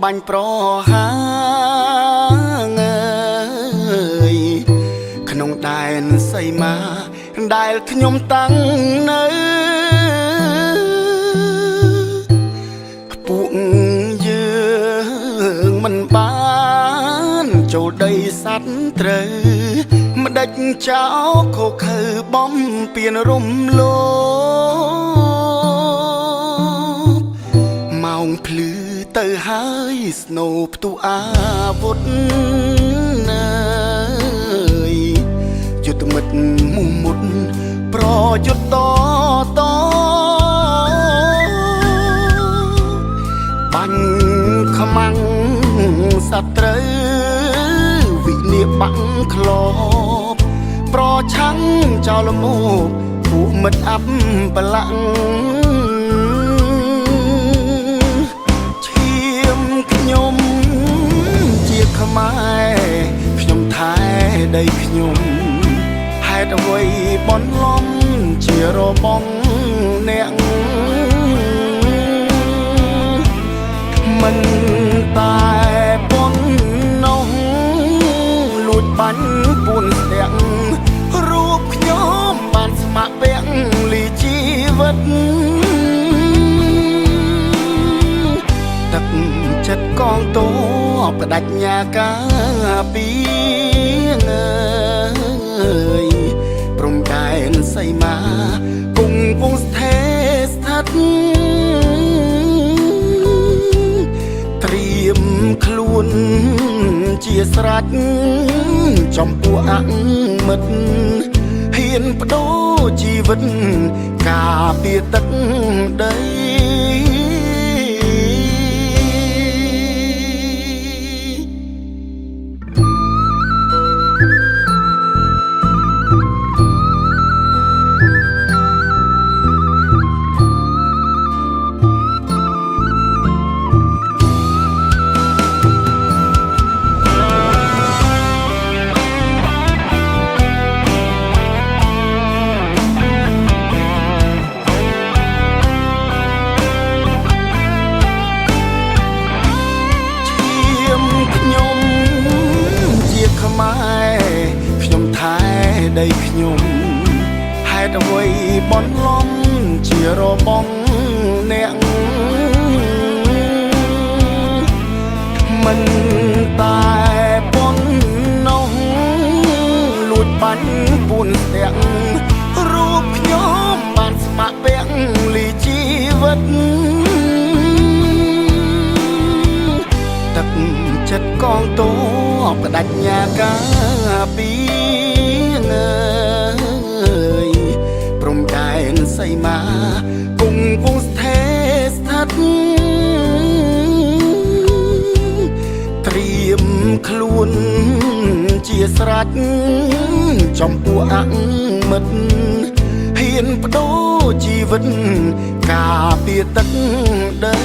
បាញ់ប្រហាងក្នុងដែនសីមាដែលខ្ញុំតាំងនៅពួកយើងមិនបានចូលដីសัตว์ត្រូវម្ដេចចោលខុសខើបំពៀនរំលោភម៉ោងភ្លឺទៅហើយស្នូផ្ទុះអាវុធយុទ្ធមិត្តមុំមុតប្រយុទ្ធតបាញ់ខ្មាំងសត្រូវវិនាសបាក់ក្លបប្រឆាំងចោលមកពួកមិត្តអាប់បលាក់ឈាមខ្ញុំជាខ្មែរខ្ញុំថែដីខ្ញុំហេតុអ្វីបនលំជារបងអ្នកមិនតែប៉ុណ្ណោះលួចបាញ់ពួនស្ទាក់រូបខ្ញុំបានស្ម័គ្រពាក់លីជីវិតទឹកចិត្តកងទ័ពបដិញ្ញាការពីព្រំដែនសីមាគង់វង្សស្ថេរស្ថិតត្រៀមខ្លួនជាស្រេចចំពោះអមិត្តហ៊ានបដូរជីវិតការពារទឹកដីខ្ញុំថែដីខ្ញុំហេតុអ្វីបនលំជារបងអ្នកមិនតែប៉ុណ្ណោះលួចបាញ់ពួនស្ទាក់រូបខ្ញុំបានស្ម័គ្រពាក់លីជីវិតទឹកចិត្តកងទ័ពបដិញ្ញាការពីព្រំដែនសីមាគង់វង្សស្ថេរស្ថិតត្រៀមខ្លួនជាស្រេចចំពោះអមិត្តហ៊ានបដូរជីវិតការពារទឹកដី